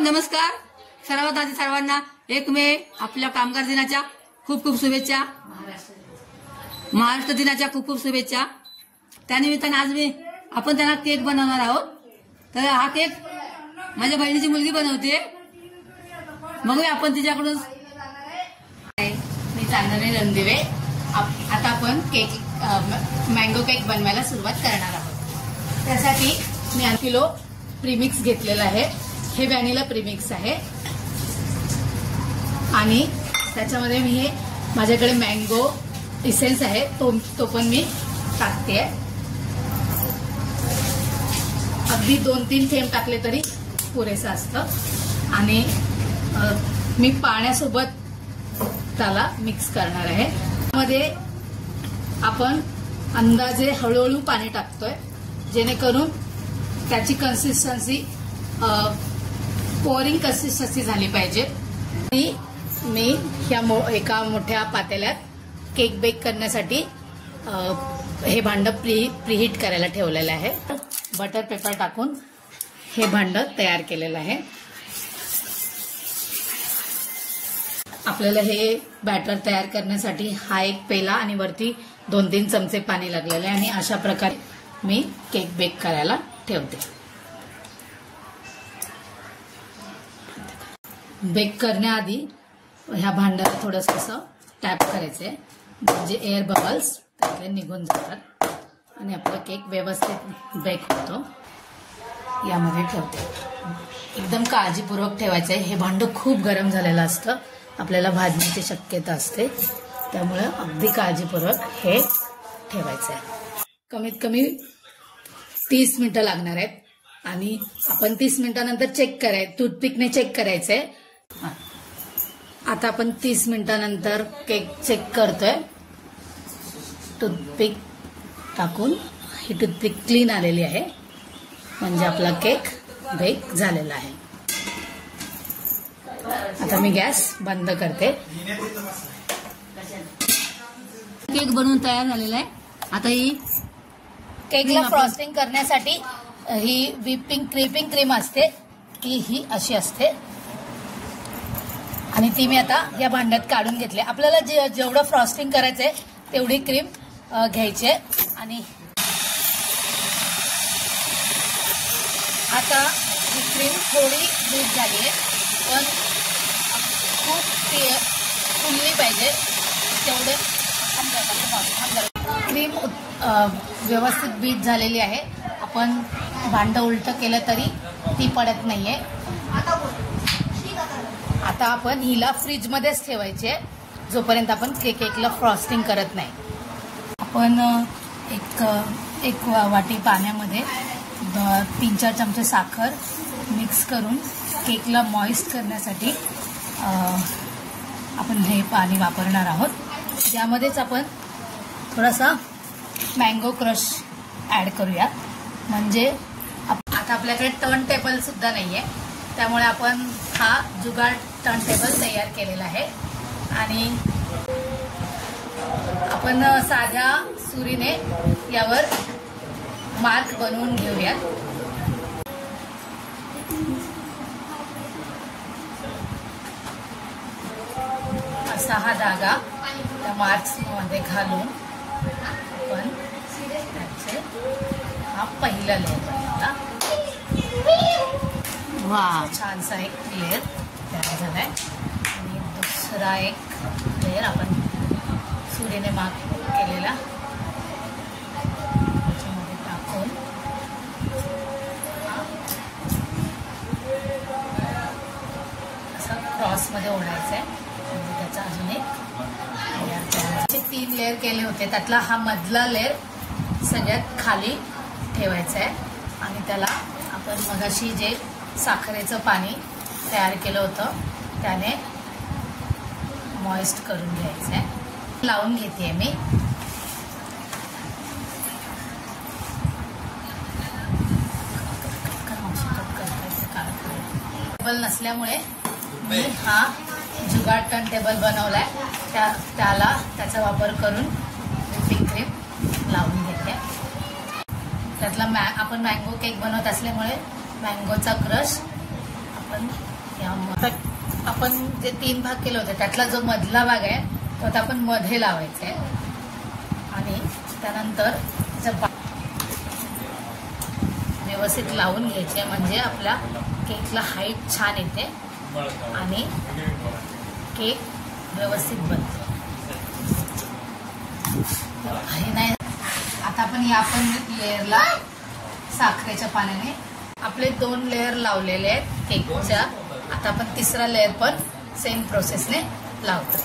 नमस्कार. सर्वात आधी सर्वांना 1 मे आपल्या कामगार दिनाच्या खूप खूप शुभेच्छा. महाराष्ट्र दिनाच्या खूप खूप शुभेच्छा. त्यानिमित्ताने आज आपण त्यांना केक बनवणार आहोत. तर हा केक माझ्या बहिणीची मुलगी बनवते. बघूया आपण तिच्याकडून. मी चांदणी रणदिवे. आता आपण केक मँगो केक बनवायला सुरुवात करणार आहोत. त्यासाठी मी 1 किलो प्रीमिक्स घेतलेला आहे. हे व्हॅनिला प्रीमिक्स आहे आणि त्याच्यामध्ये मी हे माझ्याकडे मँगो इसेन्स आहे तो पण मी टाकते. अगदी 2-3 थेंब टाकले तरी पुरेसं असतं. आणि मी पाण्यासोबत त्याला मिक्स करणार आहे. त्यामध्ये आपण अंदाजे हळूहळू पाणी टाकतोय जेणेकरून त्याची कन्सिस्टन्सी पोरिंग कन्सिस्टन्सी झाली पाहिजे. मी ह्या एका मोठ्या पातेल्यात केक बेक करण्यासाठी हे भांड प्रीहीट करायला ठेवलेलं आहे. बटर पेपर टाकून हे भांड तयार केलेलं आहे. आपल्याला हे बॅटर तयार करण्यासाठी हा एक पेला आणि वरती 2-3 चमचे पाणी लागलेले आहे. आणि अशा प्रकारे मी केक बेक करायला ठेवते. बेक करण्याआधी ह्या भांड्याला थोडंसं असं टॅप करायचंय म्हणजे एअर बबल्स त्यातले निघून जातात आणि आपला केक व्यवस्थित बेक होतो. यामध्ये ठेवते. एकदम काळजीपूर्वक ठेवायचं आहे. हे भांडं खूप गरम झालेलं असतं. आपल्याला भाजण्याची शक्यता असते. त्यामुळे अगदी काळजीपूर्वक हे ठेवायचं आहे. कमीत कमी 30 मिनिटं लागणार आहेत. आणि आपण 30 मिनिटानंतर चेक करायचं. टूथपिकने चेक करायचंय. आता आपण 30 मिनिटानंतर केक चेक करतोय. टूथपिक टाकून ही टूथपिक क्लीन आलेली आहे म्हणजे आपला केक बेक झालेला आहे. आता मी गॅस बंद करते. केक बनवून तयार झालेला आहे. आता ही केकला फ्रॉस्टिंग करण्यासाठी ही क्रीपिंग क्रीम असते ही अशी असते आणि ती मी आता या भांड्यात काढून घेतली. आपल्याला जेवढं फ्रॉस्टिंग करायचंय तेवढी क्रीम घ्यायची आहे. आणि आता ही क्रीम थोडी बीट झाली आहे पण खूप फुलली पाहिजे तेवढे. क्रीम व्यवस्थित बीट झालेली आहे. आपण भांडं उलटं केलं तरी ती पडत नाहीये. आता आपण हिला फ्रीजमध्येच ठेवायचे जोपर्यंत आपण केकला फ्रॉस्टिंग करत नाही. आपण एक वाटी पाण्यामध्ये 3-4 चमचे साखर मिक्स करून केकला मॉइस्ट करण्यासाठी आपण हे पाणी वापरणार आहोत. त्यामध्येच आपण थोडासा मँगो क्रश ॲड करूया. म्हणजे आता आपल्याकडे टर्न टेबल सुद्धा नाहीये त्यामुळे आपण हा जुगाड टर्न टेबल तयार केलेला आहे. आणि आपण साध्या सुरीने यावर मार्क बनवून घेऊया. असा हा धागा त्या मार्क्स मध्ये घालून आपण त्याचे हा पहिला लेअर बनवला. वा छानसा एक लेअर तयार झालाय. आणि दुसरा एक लेअर आपण सुरीने मार्क केलेला त्याच्यामध्ये टाकून असं क्रॉसमध्ये ओढायचं आहे. म्हणजे त्याचा अजून एक लेअर तयार. 3 लेअर केले होते त्यातला हा मधला लेअर सगळ्यात खाली ठेवायचा आहे. आणि त्याला आपण मगाशी जे साखरेचं पाणी तयार केलं होतं त्याने मॉइस्ट करून घ्यायचं आहे. लावून घेते मी. टेबल नसल्यामुळे मी हा जुगाड टर्न टेबल बनवलाय. त्याचा वापर करून व्हिपिंग क्रीम लावून घेते. त्यातला आपण मँगो केक बनवत असल्यामुळे मँगोचा क्रश आपण आता आपण जे 3 भाग केले होते त्यातला जो मधला भाग आहे तो आता आपण मध्ये लावायचा आहे आणि त्यानंतर व्यवस्थित लावून घ्यायचे म्हणजे आपल्या केकला हाईट छान येते आणि केक व्यवस्थित बनतो. हे नाही आता आपण या पण लेअरला साखरेच्या पाण्याने आपले 2 लेअर लावलेले आहेत केकच्या. आता आपण तिसरा लेअर पण सेम प्रोसेसने लावतोय.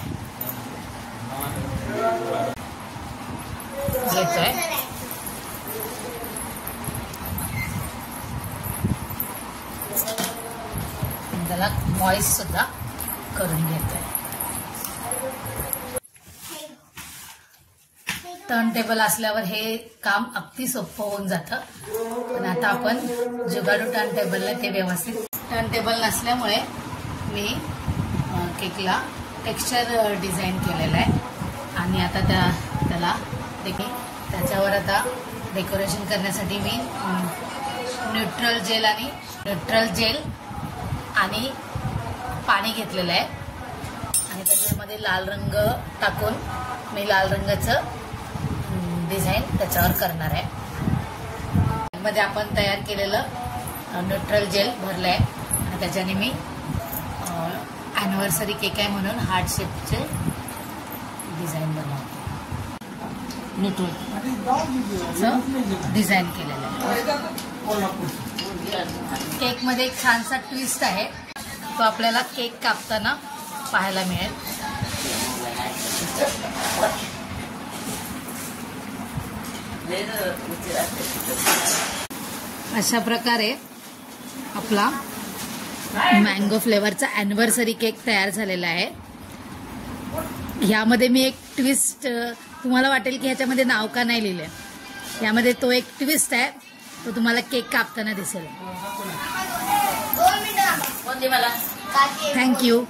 घेतोय त्याला मॉइस्ट सुद्धा करून घेतोय. टर्न टेबल असल्यावर हे काम अगदी सोपं होऊन जातं. पण आता आपण जुगाडू टर्न टेबलने ते व्यवस्थित. टर्न टेबल नसल्यामुळे मी केकला टेक्स्चर डिझाईन केलेलं आहे आणि आता त्याला देखील त्याच्यावर आता डेकोरेशन करण्यासाठी मी न्यूट्रल जेल आणि पाणी घेतलेलं आहे आणि त्याच्यामध्ये लाल रंग टाकून मी लाल रंगाचं डिझाईन त्याच्यावर करणार आहे. मध्ये आपण तयार केलेलं न्यूट्रल जेल भरलंय आणि त्याच्याने मी अॅनिव्हर्सरी केक आहे म्हणून हार्ट शेपचे डिझाईन बनवते. न्यूट्रल डिझाईन केलेलं आहे. केकमध्ये एक छानसा ट्विस्ट आहे तो आपल्याला केक कापताना पाहायला मिळेल. अशा प्रकारे आपला मँगो फ्लेवरचा अॅनिव्हर्सरी केक तयार झालेला आहे. ह्यामध्ये मी एक ट्विस्ट तुम्हाला वाटेल की ह्याच्यामध्ये नाव का नाही लिहिलंय. यामध्ये तो एक ट्विस्ट आहे तो तुम्हाला केक कापताना दिसेल. थँक्यू.